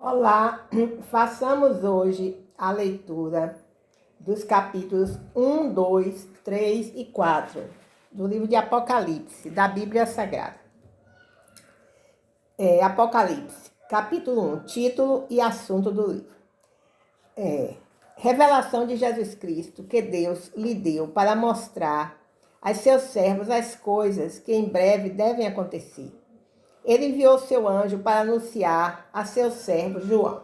Olá, façamos hoje a leitura dos capítulos 1, 2, 3 e 4 do livro de Apocalipse, da Bíblia Sagrada. Apocalipse, capítulo 1, título e assunto do livro. Revelação de Jesus Cristo que Deus lhe deu para mostrar a seus servos as coisas que em breve devem acontecer. Ele enviou seu anjo para anunciar a seu servo João,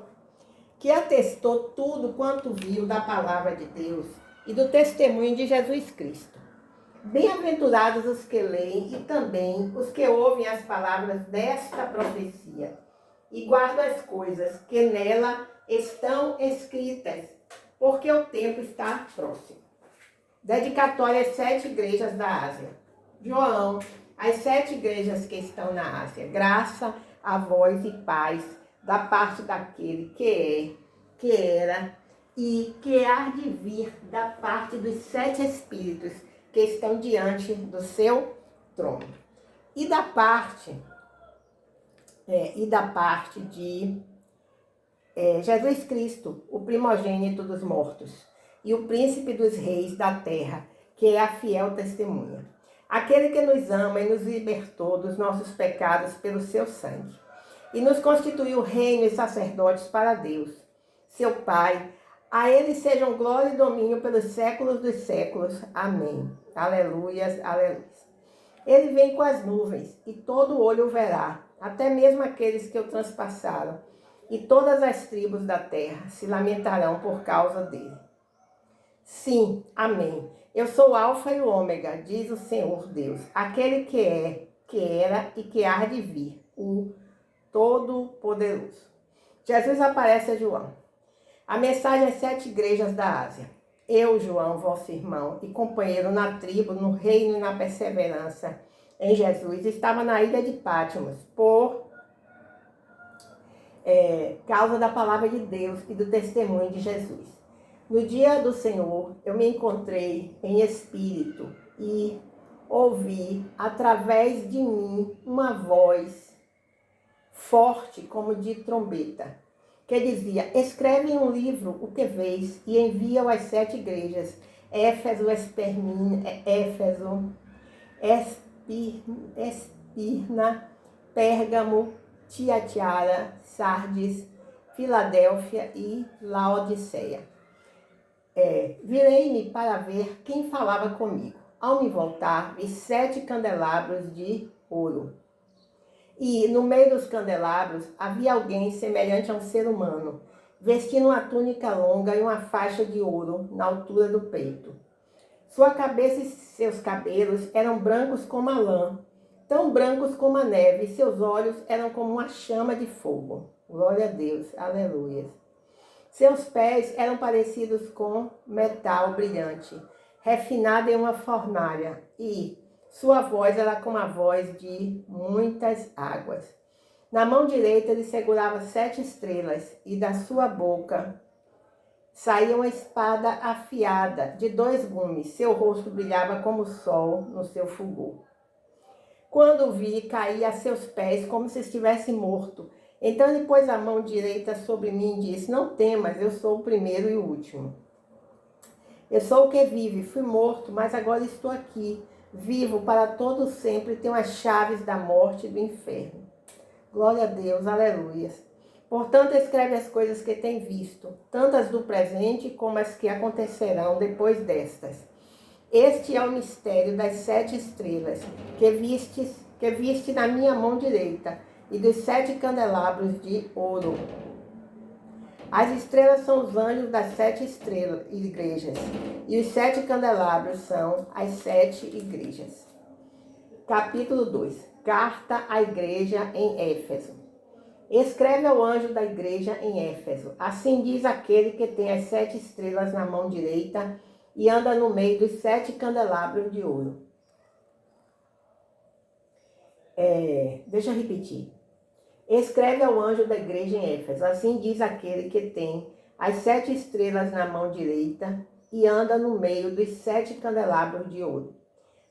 que atestou tudo quanto viu da palavra de Deus e do testemunho de Jesus Cristo. Bem-aventurados os que leem e também os que ouvem as palavras desta profecia e guardam as coisas que nela estão escritas, porque o tempo está próximo. Dedicatória às 7 igrejas da Ásia. João, as 7 igrejas que estão na Ásia. Graça a vós e paz da parte daquele que é, que era e que há de vir, da parte dos 7 espíritos que estão diante do seu trono. E da parte de Jesus Cristo, o primogênito dos mortos, e o príncipe dos reis da terra, que é a fiel testemunha. Aquele que nos ama e nos libertou dos nossos pecados pelo seu sangue, e nos constituiu reino e sacerdotes para Deus, seu Pai. A ele sejam glória e domínio pelos séculos dos séculos. Amém. Aleluias, aleluias. Ele vem com as nuvens, e todo olho o verá, até mesmo aqueles que o transpassaram, e todas as tribos da terra se lamentarão por causa dele. Sim, amém. Eu sou o Alfa e o Ômega, diz o Senhor Deus, aquele que é, que era e que há de vir, o Todo-Poderoso. Jesus aparece a João. A mensagem às 7 igrejas da Ásia. Eu, João, vosso irmão e companheiro na tribo, no reino e na perseverança em Jesus, estava na ilha de Patmos por causa da palavra de Deus e do testemunho de Jesus. No dia do Senhor, eu me encontrei em espírito e ouvi através de mim uma voz forte como de trombeta, que dizia: escreve em um livro o que vês e envia-o às 7 igrejas, Éfeso, Esmirna, Pérgamo, Tiatira, Sardes, Filadélfia e Laodiceia. Virei-me para ver quem falava comigo. Ao me voltar, vi 7 candelabros de ouro. E no meio dos candelabros havia alguém semelhante a um ser humano, vestindo uma túnica longa e uma faixa de ouro na altura do peito. Sua cabeça e seus cabelos eram brancos como a lã, tão brancos como a neve, e seus olhos eram como uma chama de fogo. Glória a Deus, aleluia. Seus pés eram parecidos com metal brilhante, refinado em uma fornalha, e sua voz era como a voz de muitas águas. Na mão direita ele segurava 7 estrelas, e da sua boca saía uma espada afiada de 2 gumes. Seu rosto brilhava como o sol no seu fulgor. Quando o vi, caí a seus pés como se estivesse morto. Então ele pôs a mão direita sobre mim e disse: não temas, eu sou o primeiro e o último. Eu sou o que vive, fui morto, mas agora estou aqui, vivo para todo sempre, tenho as chaves da morte e do inferno. Glória a Deus, aleluia. Portanto, escreve as coisas que tem visto, tantas do presente como as que acontecerão depois destas. Este é o mistério das 7 estrelas que viste na minha mão direita e dos 7 candelabros de ouro. As estrelas são os anjos das 7 igrejas, e os 7 candelabros são as 7 igrejas. Capítulo 2. Carta à igreja em Éfeso. Escreve ao anjo da igreja em Éfeso. Assim diz aquele que tem as 7 estrelas na mão direita e anda no meio dos 7 candelabros de ouro. Deixa eu repetir. Escreve ao anjo da igreja em Éfeso. Assim diz aquele que tem as 7 estrelas na mão direita e anda no meio dos 7 candelabros de ouro.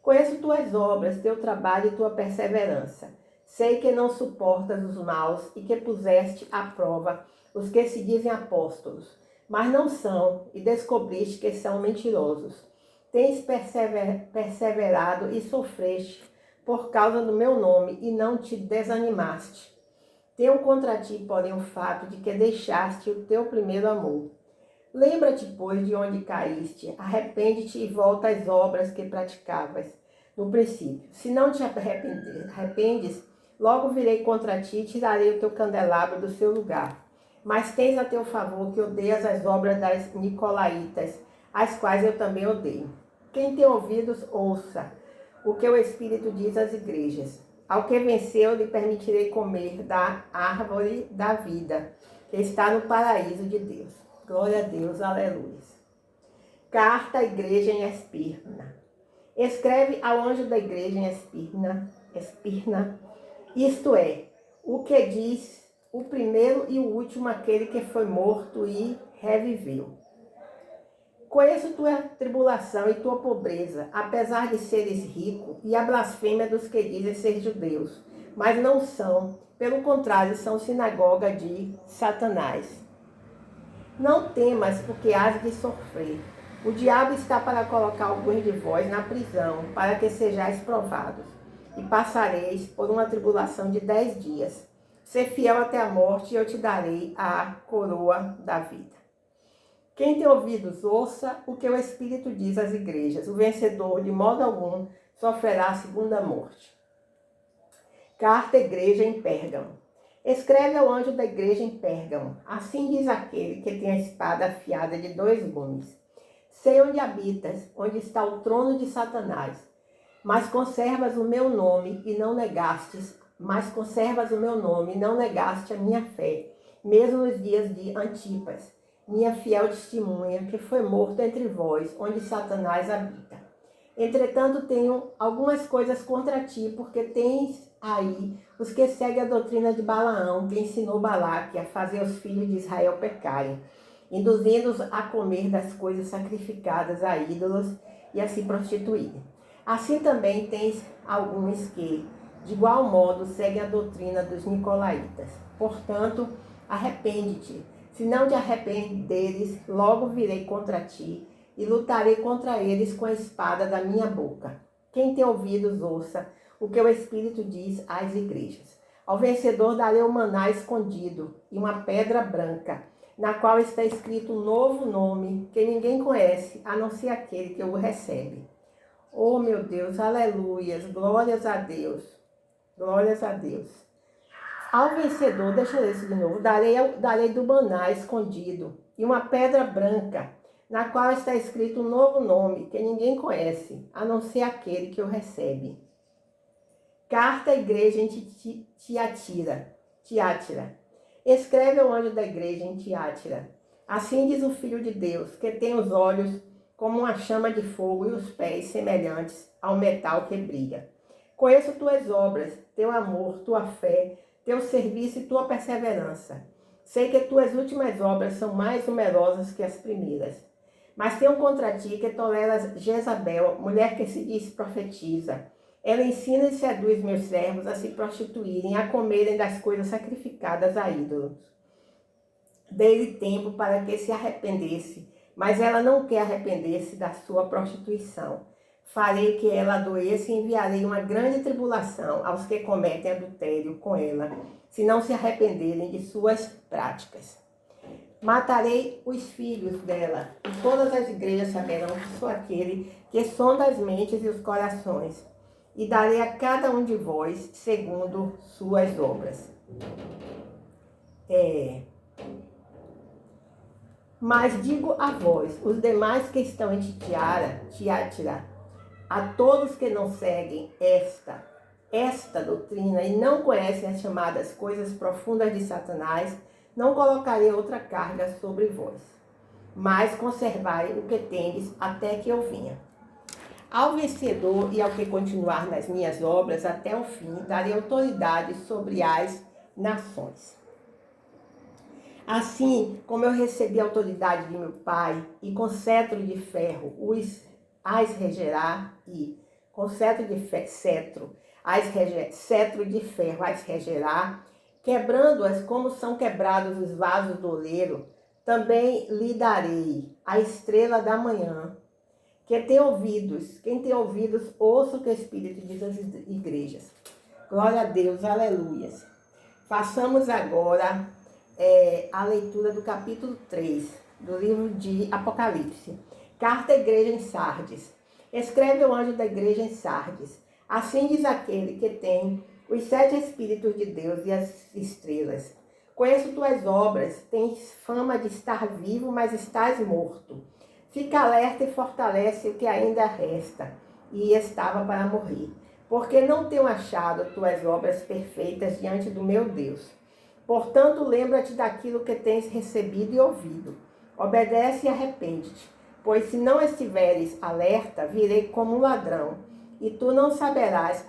Conheço tuas obras, teu trabalho e tua perseverança, Sei que não suportas os maus e que puseste à prova os que se dizem apóstolos, mas não são, e descobriste que são mentirosos. Tens perseverado e sofreste por causa do meu nome e não te desanimaste. Tenho contra ti, porém, o fato de que deixaste o teu primeiro amor. Lembra-te, pois, de onde caíste, arrepende-te e volta às obras que praticavas no princípio. Se não te arrependes, logo virei contra ti e tirarei o teu candelabro do seu lugar. Mas tens a teu favor que odeias as obras das Nicolaitas, as quais eu também odeio. Quem tem ouvidos, ouça o que o Espírito diz às igrejas. Ao que venceu, lhe permitirei comer da árvore da vida, que está no paraíso de Deus. Glória a Deus, aleluia. Carta à igreja em Esmirna. Escreve ao anjo da igreja em Esmirna, isto é, o que diz o primeiro e o último, aquele que foi morto e reviveu. Conheço tua tribulação e tua pobreza, apesar de seres rico, e a blasfêmia dos que dizem ser judeus, mas não são, pelo contrário, são sinagoga de Satanás. Não temas o que hás de sofrer. O diabo está para colocar alguns de vós na prisão, para que sejais provados, e passareis por uma tribulação de 10 dias. Ser fiel até a morte, e eu te darei a coroa da vida. Quem tem ouvidos, ouça o que o Espírito diz às igrejas. O vencedor, de modo algum, sofrerá a segunda morte. Carta à igreja em Pérgamo. Escreve ao anjo da igreja em Pérgamo. Assim diz aquele que tem a espada afiada de 2 gumes. Sei onde habitas, onde está o trono de Satanás. Mas conservas o meu nome e não negaste a minha fé, mesmo nos dias de Antipas, minha fiel testemunha, que foi morto entre vós, onde Satanás habita. Entretanto, tenho algumas coisas contra ti, porque tens aí os que seguem a doutrina de Balaão, que ensinou Balaque a fazer os filhos de Israel pecarem, induzindo-os a comer das coisas sacrificadas a ídolos e a se prostituírem. Assim também tens alguns que, de igual modo, seguem a doutrina dos Nicolaitas. Portanto, arrepende-te. Se não te arrependeres, logo virei contra ti e lutarei contra eles com a espada da minha boca. Quem tem ouvidos, ouça o que o Espírito diz às igrejas. Ao vencedor darei o maná escondido e uma pedra branca, na qual está escrito um novo nome que ninguém conhece, a não ser aquele que o recebe. Oh, meu Deus, aleluias, glórias a Deus, glórias a Deus. Ao vencedor, deixa eu ler isso de novo, darei do maná escondido e uma pedra branca, na qual está escrito um novo nome que ninguém conhece, a não ser aquele que o recebe. Carta à igreja em Tiatira. Escreve ao anjo da igreja em Tiatira. Assim diz o Filho de Deus, que tem os olhos como uma chama de fogo e os pés semelhantes ao metal que brilha. Conheço tuas obras, teu amor, tua fé, teu serviço e tua perseverança. Sei que tuas últimas obras são mais numerosas que as primeiras. Mas tenho contra ti que toleras Jezabel, mulher que se diz profetiza. Ela ensina e seduz meus servos a se prostituírem, a comerem das coisas sacrificadas a ídolos. Dei-lhe tempo para que se arrependesse, mas ela não quer arrepender-se da sua prostituição. Farei que ela adoeça e enviarei uma grande tribulação aos que cometem adultério com ela, se não se arrependerem de suas práticas. Matarei os filhos dela, e todas as igrejas saberão que sou aquele que sonda as mentes e os corações, e darei a cada um de vós segundo suas obras. Mas digo a vós, os demais que estão em Tiatira, a todos que não seguem esta doutrina e não conhecem as chamadas coisas profundas de Satanás, não colocarei outra carga sobre vós, mas conservai o que tendes até que eu venha. Ao vencedor e ao que continuar nas minhas obras até o fim, darei autoridade sobre as nações. Assim como eu recebi a autoridade de meu Pai, e com cetro de ferro as regerá, e com cetro cetro de ferro as regerá, quebrando-as como são quebrados os vasos do oleiro, também lhe darei a estrela da manhã. Quem tem ouvidos, ouça o que o Espírito diz às igrejas. Glória a Deus, aleluias. Façamos agora a leitura do capítulo 3 do livro de Apocalipse. Carta à igreja em Sardes. Escreve o anjo da igreja em Sardes. Assim diz aquele que tem os 7 Espíritos de Deus e as estrelas. Conheço tuas obras, tens fama de estar vivo, mas estás morto. Fica alerta e fortalece o que ainda resta, e estava para morrer. Porque não tenho achado tuas obras perfeitas diante do meu Deus. Portanto, lembra-te daquilo que tens recebido e ouvido. Obedece e arrepende-te. Pois se não estiveres alerta, virei como um ladrão, e tu não saberás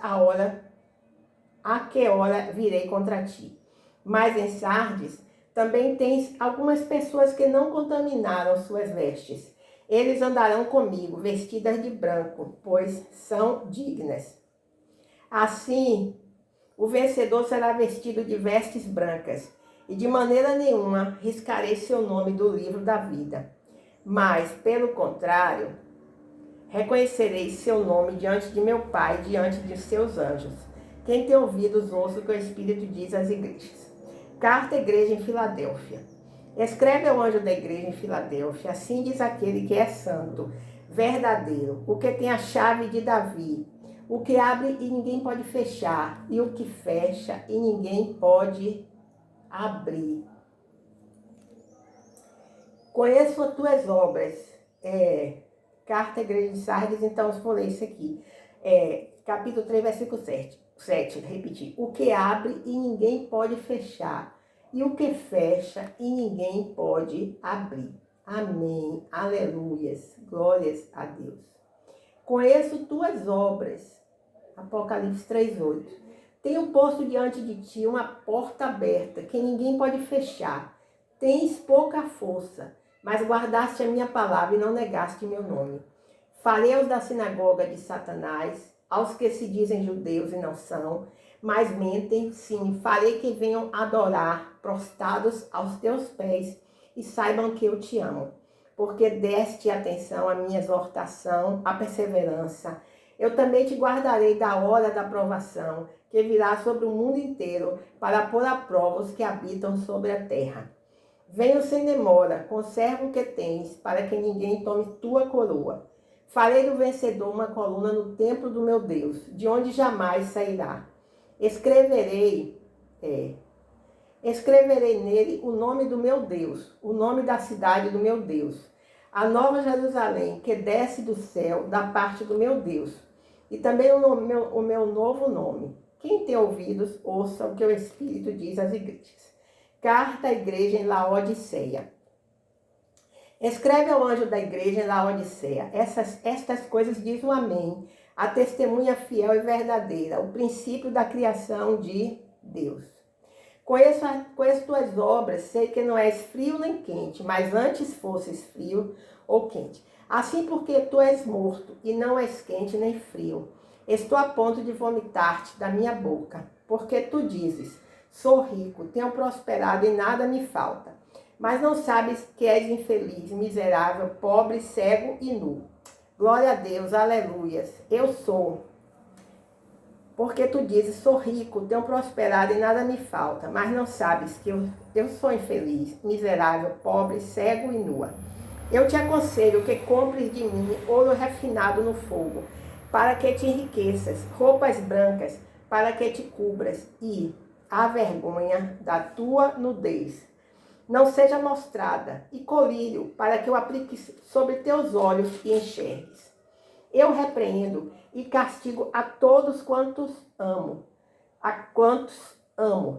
a que hora virei contra ti. Mas em Sardes também tens algumas pessoas que não contaminaram suas vestes. Eles andarão comigo, vestidas de branco, pois são dignas. Assim, o vencedor será vestido de vestes brancas, e de maneira nenhuma riscarei seu nome do livro da vida. Mas, pelo contrário, reconhecerei seu nome diante de meu Pai, diante de seus anjos. Quem tem ouvidos, ouça o que o Espírito diz às igrejas. Carta à igreja em Filadélfia. Escreve ao anjo da igreja em Filadélfia, assim diz aquele que é santo, verdadeiro, o que tem a chave de Davi, o que abre e ninguém pode fechar, e o que fecha e ninguém pode abrir. Conheço as tuas obras. Carta à igreja de Sardes, então vou ler isso aqui. Capítulo 3, versículo 7, repetir. O que abre e ninguém pode fechar, e o que fecha e ninguém pode abrir. Amém. Aleluias. Glórias a Deus. Conheço tuas obras. Apocalipse 3:8. Tenho posto diante de ti uma porta aberta, que ninguém pode fechar. Tens pouca força, mas guardaste a minha palavra e não negaste meu nome. Farei aos da sinagoga de Satanás, aos que se dizem judeus e não são, mas mentem, sim, farei que venham adorar, prostrados aos teus pés, e saibam que eu te amo. Porque deste atenção à minha exortação, à perseverança. Eu também te guardarei da hora da provação, que virá sobre o mundo inteiro, para pôr à prova os que habitam sobre a terra. Venho sem demora, conserva o que tens, para que ninguém tome tua coroa. Farei do vencedor uma coluna no templo do meu Deus, de onde jamais sairá. Escreverei nele o nome do meu Deus, o nome da cidade do meu Deus, a nova Jerusalém, que desce do céu, da parte do meu Deus, e também o meu novo nome. Quem tem ouvidos, ouça o que o Espírito diz às igrejas. Carta à igreja em Laodiceia. Escreve ao anjo da igreja em Laodiceia. Estas coisas diz o Amém, a testemunha fiel e verdadeira, o princípio da criação de Deus. Conheço tuas obras, sei que não és frio nem quente, mas antes fosses frio ou quente. Assim porque tu és morto e não és quente nem frio. Estou a ponto de vomitar-te da minha boca, porque tu dizes, sou rico, tenho prosperado e nada me falta. Mas não sabes que és infeliz, miserável, pobre, cego e nu. Glória a Deus, aleluias. Eu sou. Porque tu dizes, sou rico, tenho prosperado e nada me falta. Mas não sabes que eu sou infeliz, miserável, pobre, cego e nua. Eu te aconselho que compres de mim ouro refinado no fogo, para que te enriqueças, roupas brancas, para que te cubras, e a vergonha da tua nudez não seja mostrada, e colírio, para que eu aplique sobre teus olhos e enxergues. Eu repreendo e castigo a todos quantos amo.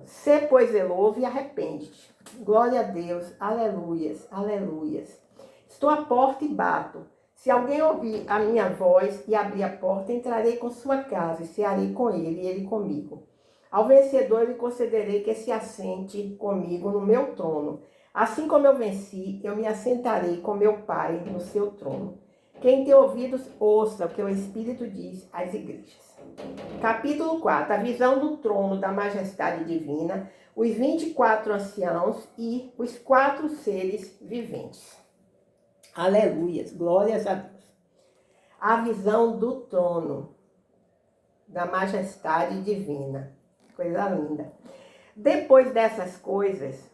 Sê, pois, zeloso e arrepende-te. Glória a Deus, aleluias, aleluias. Estou à porta e bato. Se alguém ouvir a minha voz e abrir a porta, entrarei com sua casa e cearei com ele e ele comigo. Ao vencedor lhe concederei que se assente comigo no meu trono. Assim como eu venci, eu me assentarei com meu Pai no seu trono. Quem tem ouvidos, ouça o que o Espírito diz às igrejas. Capítulo 4. A visão do trono da majestade divina, os 24 anciãos e os 4 seres viventes. Aleluias, glórias a Deus. A visão do trono da majestade divina. Coisa linda. Depois dessas coisas,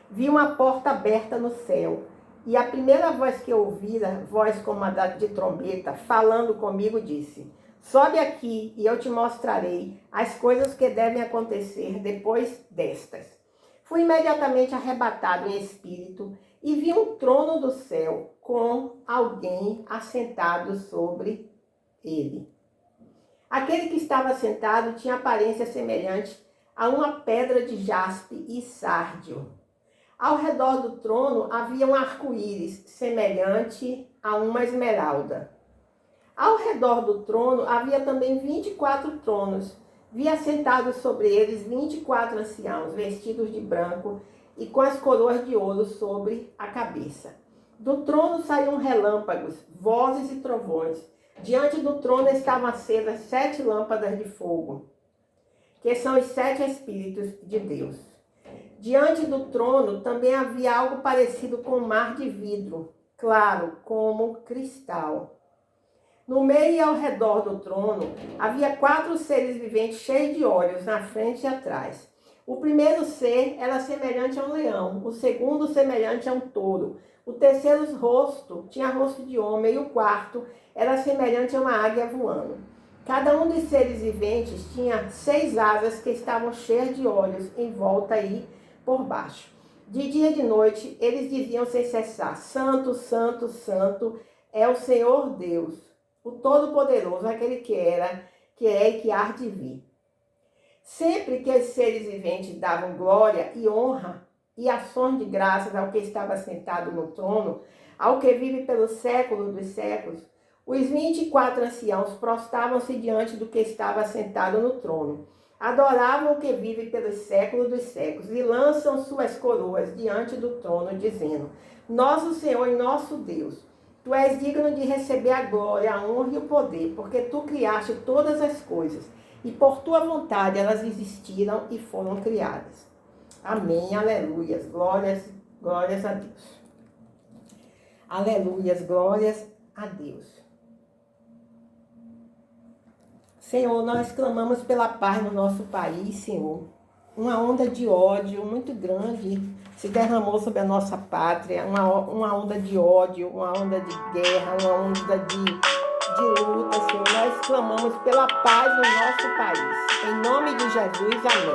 vi uma porta aberta no céu, e a primeira voz que eu ouvira, voz como a de trombeta, falando comigo, disse: sobe aqui e eu te mostrarei as coisas que devem acontecer depois destas. Fui imediatamente arrebatado em espírito e vi um trono do céu com alguém assentado sobre ele. Aquele que estava sentado tinha aparência semelhante a uma pedra de jaspe e sárdio. Ao redor do trono havia um arco-íris semelhante a uma esmeralda. Ao redor do trono havia também 24 tronos. Vi assentados sobre eles 24 anciãos, vestidos de branco e com as coroas de ouro sobre a cabeça. Do trono saíam relâmpagos, vozes e trovões. Diante do trono estavam acesas 7 lâmpadas de fogo, que são os 7 Espíritos de Deus. Diante do trono também havia algo parecido com um mar de vidro, claro como cristal. No meio e ao redor do trono havia 4 seres viventes cheios de olhos na frente e atrás. O primeiro ser era semelhante a um leão, o segundo semelhante a um touro, o terceiro tinha rosto de homem e o quarto era semelhante a uma águia voando. Cada um dos seres viventes tinha 6 asas que estavam cheias de olhos em volta e por baixo. De dia e de noite, eles diziam sem cessar: Santo, Santo, Santo é o Senhor Deus, o Todo-Poderoso, aquele que era, que é e que há de vir. Sempre que os seres viventes davam glória e honra e ações de graças ao que estava sentado no trono, ao que vive pelo século dos séculos, os 24 anciãos prostravam-se diante do que estava sentado no trono. Adoravam o que vive pelos séculos dos séculos e lançam suas coroas diante do trono, dizendo: Nosso Senhor e nosso Deus, Tu és digno de receber a glória, a honra e o poder, porque Tu criaste todas as coisas e por Tua vontade elas existiram e foram criadas. Amém, aleluias, glórias a Deus. Aleluias, glórias a Deus. Senhor, nós clamamos pela paz no nosso país, Senhor. Uma onda de ódio muito grande se derramou sobre a nossa pátria, uma onda de ódio, uma onda de guerra, uma onda de luta, Senhor. Nós clamamos pela paz no nosso país. Em nome de Jesus, amém.